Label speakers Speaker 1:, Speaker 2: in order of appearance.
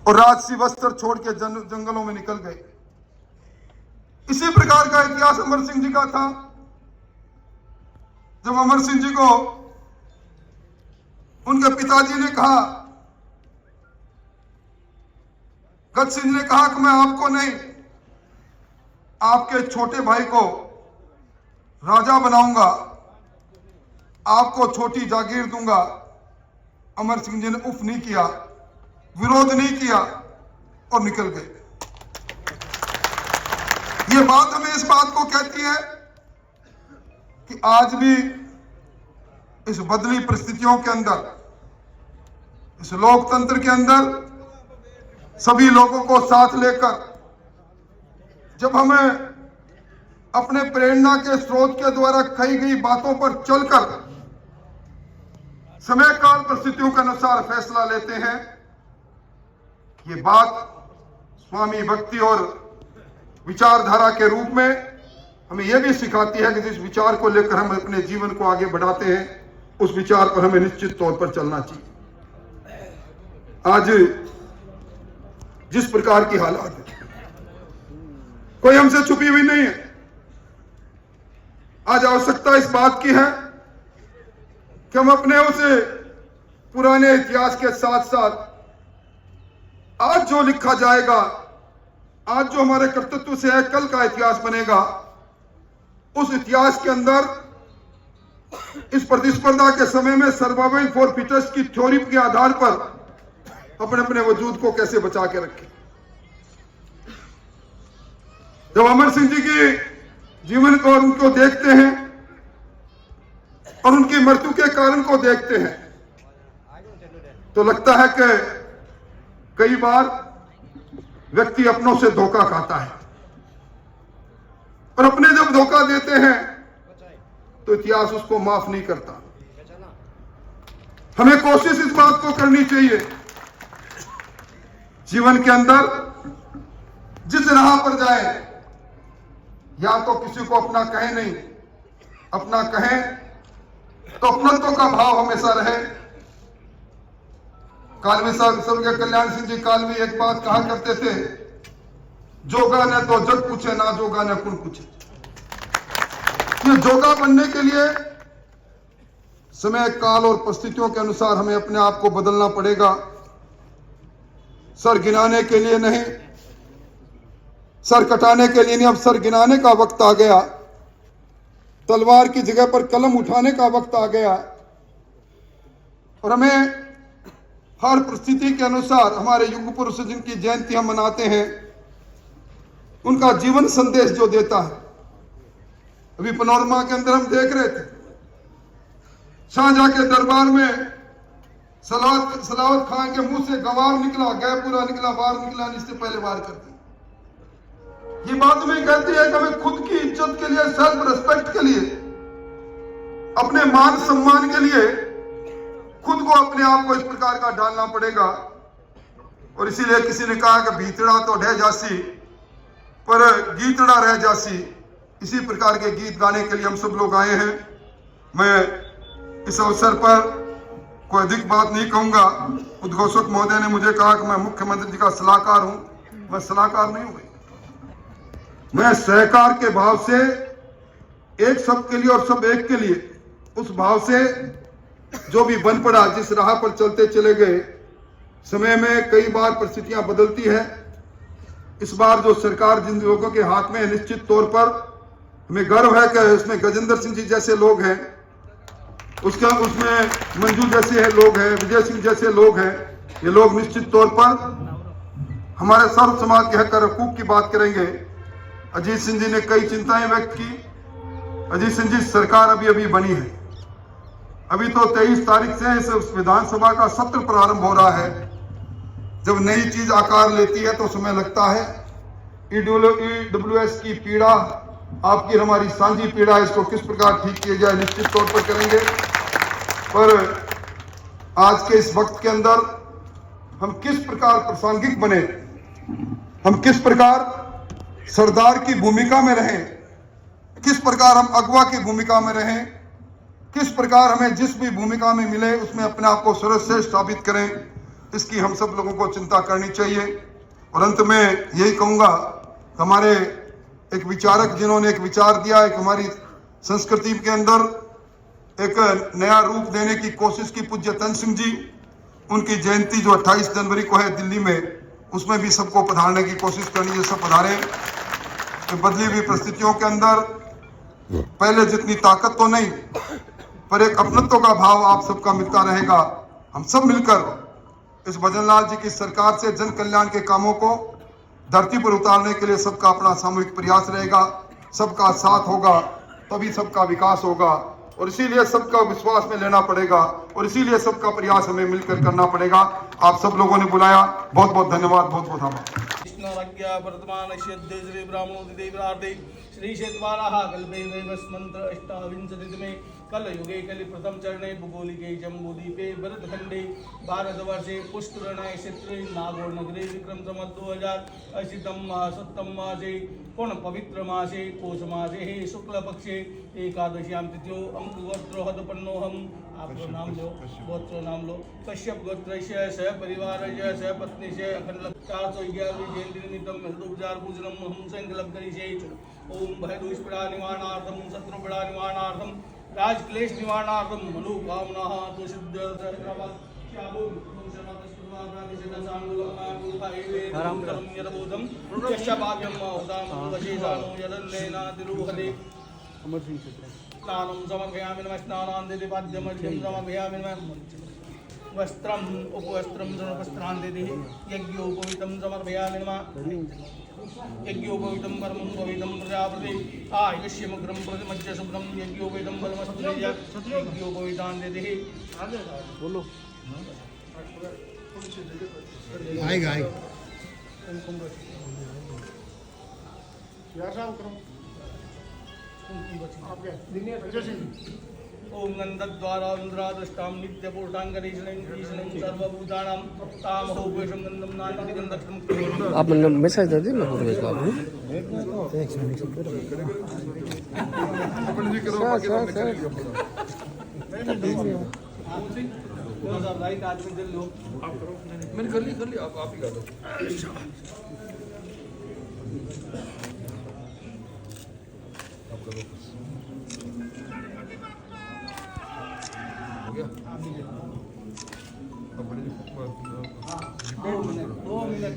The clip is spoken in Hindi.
Speaker 1: और राजसी वस्त्र छोड़ के जंगलों में निकल गए। इसी प्रकार का इतिहास अमर सिंह जी का था। जब अमर सिंह जी को उनके पिताजी ने कहा, गज सिंह ने कहा कि मैं आपको नहीं, आपके छोटे भाई को राजा बनाऊंगा, आपको छोटी जागीर दूंगा। अमर सिंह जी ने उफ नहीं किया, विरोध नहीं किया और निकल गए। ये बात हमें इस बात को कहती है कि आज भी इस बदली परिस्थितियों के अंदर, इस लोकतंत्र के अंदर सभी लोगों को साथ लेकर जब हमें अपने प्रेरणा के स्रोत के द्वारा कही गई बातों पर चलकर समय काल परिस्थितियों के अनुसार फैसला लेते हैं, ये बात स्वामी भक्ति और विचारधारा के रूप में हमें यह भी सिखाती है कि जिस विचार को लेकर हम अपने जीवन को आगे बढ़ाते हैं, उस विचार पर हमें निश्चित तौर पर चलना चाहिए। आज जिस प्रकार की हालात है, कोई हमसे छुपी हुई नहीं है। आज आवश्यकता इस बात की है कि हम अपने उस पुराने इतिहास के साथ साथ आज जो लिखा जाएगा, आज जो हमारे कर्तृत्व से है, कल का इतिहास बनेगा, उस इतिहास के अंदर इस प्रतिस्पर्धा के समय में सर्वाइवल फॉर फिटेस्ट की थ्योरी के आधार पर अपने अपने वजूद को कैसे बचा के रखें। जब अमर सिंह जी के जीवन को और उनको देखते हैं और उनकी मृत्यु के कारण को देखते हैं, तो लगता है कि कई बार व्यक्ति अपनों से धोखा खाता है, और अपने जब धोखा देते हैं तो इतिहास उसको माफ नहीं करता। हमें कोशिश इस बात को करनी चाहिए जीवन के अंदर जिस राह पर जाए, या तो किसी को अपना कहें नहीं, अपना कहें तो अपनत्व का भाव हमेशा रहे। कालवी साहब स्वर्गीय कल्याण सिंह जी कालवी एक बात कहा करते थे, जोगा ने तो जग पूछे, ना जोगा ने कुण पूछे। ये जोगा बनने के लिए समय काल और परिस्थितियों के अनुसार हमें अपने आप को बदलना पड़ेगा। सर गिनाने के लिए नहीं, सर कटाने के लिए नहीं, अब सर गिनाने का वक्त आ गया। तलवार की जगह पर कलम उठाने का वक्त आ गया, और हमें हर परिस्थिति के अनुसार हमारे युग पुरुष जिनकी जयंती हम मनाते हैं, उनका जीवन संदेश जो देता है। अभी पनोरमा के अंदर हम देख रहे थे, शाहजहां के दरबार में सलावत खान के मुंह से गवार निकला, गै पूरा निकला, बार निकला, इससे पहले वार कर दी। ये बात हमें कहती है कि हमें खुद की इज्जत के लिए, सेल्फ रिस्पेक्ट के लिए, अपने मान सम्मान के लिए खुद को, अपने आप को इस प्रकार का डालना पड़ेगा। और इसीलिए किसी ने कहा कि भीतड़ा तो ढह जासी पर गीतड़ा रह जासी। इसी प्रकार के गीत गाने के लिए हम सब लोग आए हैं। मैं इस अवसर पर कोई अधिक बात नहीं कहूंगा। उद्घोषक महोदय ने मुझे कहा कि मैं मुख्यमंत्री जी का सलाहकार हूं। मैं सलाहकार नहीं हूं, मैं सहकार के भाव से, एक सब के लिए और सब एक के लिए, उस भाव से जो भी बन पड़ा, जिस राह पर चलते चले गए। समय में कई बार परिस्थितियां बदलती है। इस बार जो सरकार जिन लोगों के हाथ में है, निश्चित तौर पर हमें गर्व है कि उसमें गजेंद्र सिंह जी जैसे लोग हैं, उसमें मंजू जैसे लोग हैं, विजय सिंह जैसे लोग हैं। ये लोग निश्चित तौर पर हमारे सर्व समाज के हक और हकूक की बात करेंगे। अजीत सिंह जी ने कई चिंताएं व्यक्त की। अजीत सिंह जी, सरकार अभी अभी बनी है, अभी तो 23 तारीख से इस विधानसभा का सत्र प्रारंभ हो रहा है। जब नई चीज आकार लेती है तो समय लगता है। ईडब्ल्यूएस की पीड़ा आपकी हमारी साझी पीड़ा, इसको किस प्रकार ठीक किया जाए निश्चित तौर पर करेंगे। पर आज के इस वक्त के अंदर हम किस प्रकार प्रासंगिक बने, हम किस प्रकार सरदार की भूमिका में रहें, किस प्रकार हम अगवा की भूमिका में रहें, किस प्रकार हमें जिस भी भूमिका में मिले उसमें अपने आप को सर्वश्रेष्ठ साबित करें। इसकी हम सब लोगों को चिंता करनी चाहिए। और अंत में यही कहूँगा, हमारे एक विचारक जिन्होंने एक विचार दिया, एक हमारी संस्कृति के अंदर एक नया रूप देने की कोशिश की, पूज्य तन सिंह जी, उनकी जयंती जो 28 जनवरी को है दिल्ली में, उसमें भी सबको पधारने की कोशिश करनी है। सब पधारे। तो बदली हुई परिस्थितियों के अंदर पहले जितनी ताकत तो नहीं, पर एक अपनत्व का भाव आप सबका मिलता रहेगा। हम सब मिलकर इस भजनलाल जी की सरकार से जन कल्याण के कामों को धरती पर उतारने के लिए सबका अपना सामूहिक प्रयास रहेगा, सबका साथ होगा, तभी सबका विकास होगा। और इसीलिए सबका विश्वास में लेना पड़ेगा और इसीलिए सबका प्रयास हमें मिलकर करना पड़ेगा। आप सब लोगों ने बुलाया, बहुत बहुत धन्यवाद, बहुत बहुत आभार।
Speaker 2: श्री ब्राह्मणोदिदेवरार्थे श्री शेतवाराः कल्पे वैवस्मन्त्र अष्टाविंशतितमे कलयुगे कलि प्रथम चरणे भूगोलिके जम्बूद्वीपे भरतखंडे भारतवर्षे पुष्करणे क्षेत्रे नागौरनगरे विक्रम संवत् 2080 मासे पूर्ण पवित्र मासे पौष मासे शुक्ल पक्षे एकादश्यां तिथ्यो अंकगोत्रोहतपन्नोऽहम्। आपको नाम लो, गोत्र नाम लो। कश्यप गोत्रस्य स परिवारस्य स पत्नीस्य अखंड 411 जयंती निमित्तं हेतुपचार पूजनम् अहं संकल्प करिष्ये। ओम भयदुष्पीडा निवारणार्थं शत्रुपीडा निवारणार्थं राजक्लेश निवारणार्थं मनोकामनाः तो सिद्ध्यर्थं स्नानं समर्पयामि नमः। स्नानान्ते पाद्यमर्घ्यं समर्पयामि नमः। वस्त्रम् उपवस्त्रं सर्ववस्त्रान्ते यज्ञोपवीतं समर्पयामि नमः। यज्ञोपवीतं परमं पवित्रं प्रजापते आयुष्यमग्रं प्रतिमज्ज शुभ्रं यज्ञोपवीतं बलमस्त्रेय यज्ञोपवीतान्ते बोलो
Speaker 3: आएगा आएगा
Speaker 2: ओम गंधद्वारा इंद्रादृष्टां नित्यपुरुषांगरीषणं सर्वभूतानां तामहो उपवेशं गंधं नान्यति गंधक्षं।
Speaker 4: आप मतलब मैसेज दे देना हो गया आपने।
Speaker 2: राइट आदमी दिल लो।
Speaker 1: मैंने कर ली आप ही कर दो। आप करो हो गया। अब बड़े
Speaker 2: 2 मिनट